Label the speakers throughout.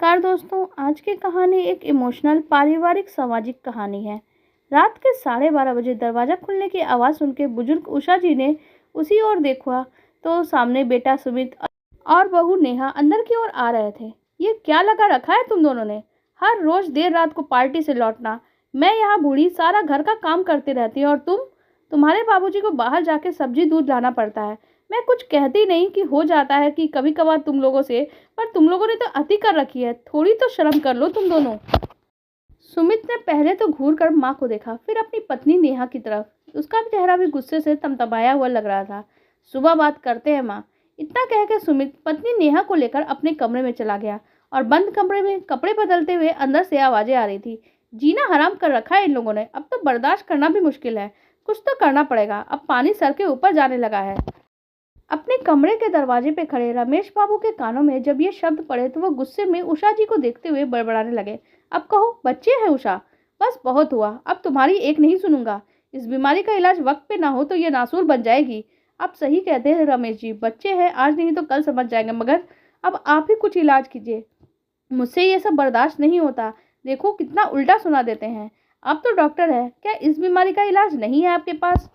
Speaker 1: नमस्कार दोस्तों, आज की कहानी एक इमोशनल पारिवारिक सामाजिक कहानी है। रात के 12:30 बजे दरवाज़ा खुलने की आवाज़ सुन के बुजुर्ग उषा जी ने उसी ओर देखा तो सामने बेटा सुमित और बहू नेहा अंदर की ओर आ रहे थे। ये क्या लगा रखा है तुम दोनों ने? हर रोज देर रात को पार्टी से लौटना, मैं यहाँ बूढ़ी सारा घर का काम करती रहती हूँ और तुम्हारे बाबूजी को बाहर जाके सब्जी दूध लाना पड़ता है। मैं कुछ कहती नहीं कि हो जाता है कि कभी कभार तुम लोगों से, पर तुम लोगों ने तो अति कर रखी है। थोड़ी तो शर्म कर लो तुम दोनों। सुमित ने पहले तो घूर कर माँ को देखा, फिर अपनी पत्नी नेहा की तरफ। उसका भी चेहरा भी गुस्से से तमतमाया हुआ लग रहा था। सुबह बात करते हैं माँ। इतना कह के सुमित पत्नी नेहा को लेकर अपने कमरे में चला गया और बंद कमरे में कपड़े बदलते हुए अंदर से आवाजें आ रही थी। जीना हराम कर रखा है इन लोगों ने, अब तो बर्दाश्त करना भी मुश्किल है। कुछ तो करना पड़ेगा, अब पानी सर के ऊपर जाने लगा है। अपने कमरे के दरवाजे पे खड़े रमेश बाबू के कानों में जब ये शब्द पड़े तो वो गुस्से में उषा जी को देखते हुए बड़बड़ाने लगे। अब कहो, बच्चे हैं उषा, बस बहुत हुआ, अब तुम्हारी एक नहीं सुनूंगा। इस बीमारी का इलाज वक्त पे ना हो तो ये नासूर बन जाएगी। आप सही कहते हैं रमेश जी, बच्चे हैं, आज नहीं तो कल समझ जाएंगे, मगर अब आप ही कुछ इलाज कीजिए। मुझसे ये सब बर्दाश्त नहीं होता। देखो कितना उल्टा सुना देते हैं। आप तो डॉक्टर है, क्या इस बीमारी का इलाज नहीं है आपके पास?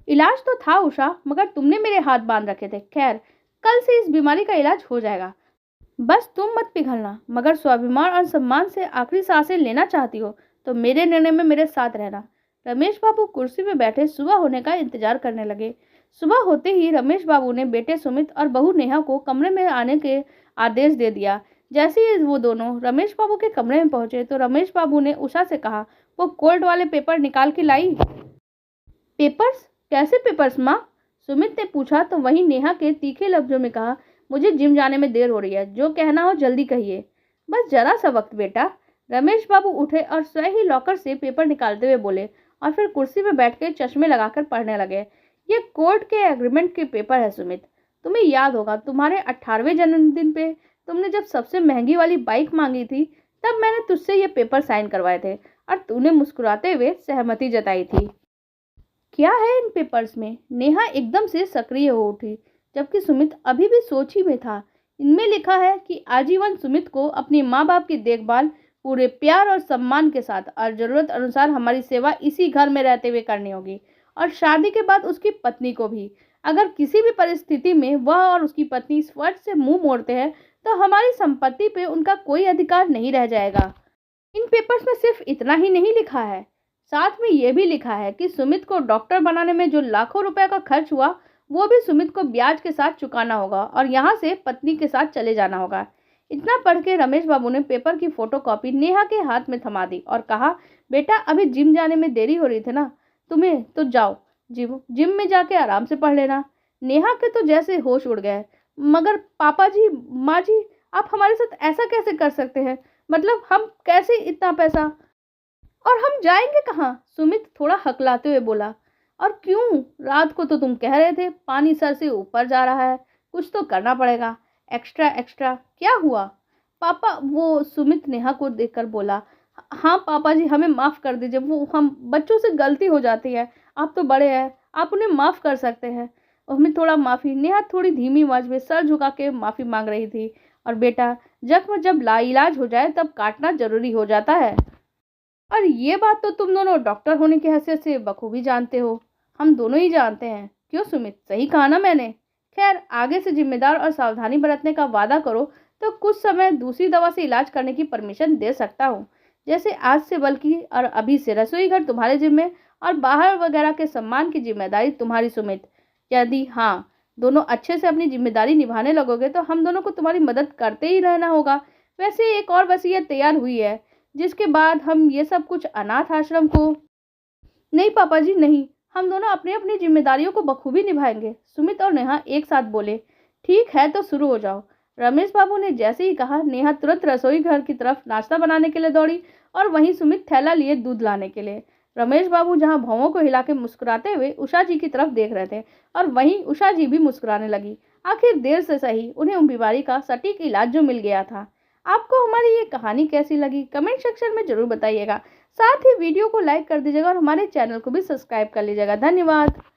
Speaker 1: इलाज तो था उषा, मगर तुमने मेरे हाथ बांध रखे थे। खैर, कल से इस बीमारी का इलाज हो जाएगा। बस तुम मत पिघलना, मगर स्वाभिमान और सम्मान से आखिरी सांसें लेना चाहती हो तो मेरे निर्णय में मेरे साथ रहना। रमेश बाबू कुर्सी में बैठे सुबह होने का इंतजार करने लगे। सुबह होते ही रमेश बाबू ने बेटे सुमित और बहू नेहा को कमरे में आने के आदेश दे दिया। जैसे ही वो दोनों रमेश बाबू के कमरे में पहुंचे तो रमेश बाबू ने उषा से कहा, वो कोर्ट वाले पेपर निकाल के लाई? पेपर्स? कैसे पेपर्स माँ? सुमित ने पूछा तो वहीं नेहा के तीखे लफ्जों में कहा, मुझे जिम जाने में देर हो रही है, जो कहना हो जल्दी कहिए। बस जरा सा वक्त बेटा। रमेश बाबू उठे और स्वयं ही लॉकर से पेपर निकालते हुए बोले और फिर कुर्सी पर बैठ के चश्मे लगाकर पढ़ने लगे। ये कोर्ट के एग्रीमेंट के पेपर है सुमित। तुम्हें याद होगा तुम्हारे 18वें जन्मदिन पे तुमने जब सबसे महंगी वाली बाइक मांगी थी, तब मैंने तुझसे ये पेपर साइन करवाए थे और तूने मुस्कुराते हुए सहमति जताई थी। क्या है इन पेपर्स में? नेहा एकदम से सक्रिय हो उठी, जबकि सुमित अभी भी सोच ही में था। इनमें लिखा है कि आजीवन सुमित को अपनी माँ बाप की देखभाल पूरे प्यार और सम्मान के साथ और जरूरत अनुसार हमारी सेवा इसी घर में रहते हुए करनी होगी, और शादी के बाद उसकी पत्नी को भी। अगर किसी भी परिस्थिति में वह और उसकी पत्नी स्वर्ग से मुंह मोड़ते हैं तो हमारी संपत्ति पे उनका कोई अधिकार नहीं रह जाएगा। इन पेपर्स में सिर्फ इतना ही नहीं लिखा है, साथ में यह भी लिखा है कि सुमित को डॉक्टर बनाने में जो लाखों रुपए का खर्च हुआ वो भी सुमित को ब्याज के साथ चुकाना होगा और यहाँ से पत्नी के साथ चले जाना होगा। इतना पढ़ के रमेश बाबू ने पेपर की फोटोकॉपी नेहा के हाथ में थमा दी और कहा, बेटा अभी जिम जाने में देरी हो रही थी ना तुम्हें, तो जाओ जिम में जाके आराम से पढ़ लेना। नेहा के तो जैसे होश उड़ गए। मगर पापा जी, माँ जी, आप हमारे साथ ऐसा कैसे कर सकते हैं? मतलब हम कैसे इतना पैसा, और हम जाएंगे कहाँ? सुमित थोड़ा हकलाते हुए बोला। और क्यों? रात को तो तुम कह रहे थे पानी सर से ऊपर जा रहा है, कुछ तो करना पड़ेगा। एक्स्ट्रा एक्स्ट्रा क्या हुआ पापा? वो सुमित नेहा को देखकर बोला, हाँ पापा जी, हमें माफ़ कर दीजिए, वो हम बच्चों से गलती हो जाती है। आप तो बड़े हैं, आप उन्हें माफ़ कर सकते हैं। और हमें थोड़ा माफ़ी। नेहा थोड़ी धीमी आवाज में सर झुका के माफ़ी मांग रही थी। और बेटा, जख्म जब लाइलाज हो जाए तब काटना जरूरी हो जाता है, और ये बात तो तुम दोनों डॉक्टर होने की हैसियत से बखूबी जानते हो। हम दोनों ही जानते हैं। क्यों सुमित, सही कहा ना मैंने? खैर, आगे से जिम्मेदार और सावधानी बरतने का वादा करो तो कुछ समय दूसरी दवा से इलाज करने की परमिशन दे सकता हूँ। जैसे आज से, बल्कि और अभी से रसोई घर तुम्हारे जिम्मे और बाहर वगैरह के सम्मान की जिम्मेदारी तुम्हारी सुमित। यदि हाँ, दोनों अच्छे से अपनी जिम्मेदारी निभाने लगोगे तो हम दोनों को तुम्हारी मदद करते ही रहना होगा। वैसे एक और वसीयत तैयार हुई है, जिसके बाद हम ये सब कुछ अनाथ आश्रम को। नहीं पापा जी नहीं, हम दोनों अपनी अपनी जिम्मेदारियों को बखूबी निभाएंगे। सुमित और नेहा एक साथ बोले। ठीक है तो शुरू हो जाओ। रमेश बाबू ने जैसे ही कहा, नेहा तुरंत रसोई घर की तरफ नाश्ता बनाने के लिए दौड़ी और वहीं सुमित थैला लिए दूध लाने के लिए। रमेश बाबू जहां भौंहों को हिला के मुस्कुराते हुए उषा जी की तरफ देख रहे थे और वहीं उषा जी भी मुस्कुराने लगी। आखिर देर से सही उन्हें उन बीमारी का सटीक इलाज जो मिल गया था। आपको हमारी ये कहानी कैसी लगी कमेंट सेक्शन में जरूर बताइएगा। साथ ही वीडियो को लाइक कर दीजिएगा और हमारे चैनल को भी सब्सक्राइब कर लीजिएगा। धन्यवाद।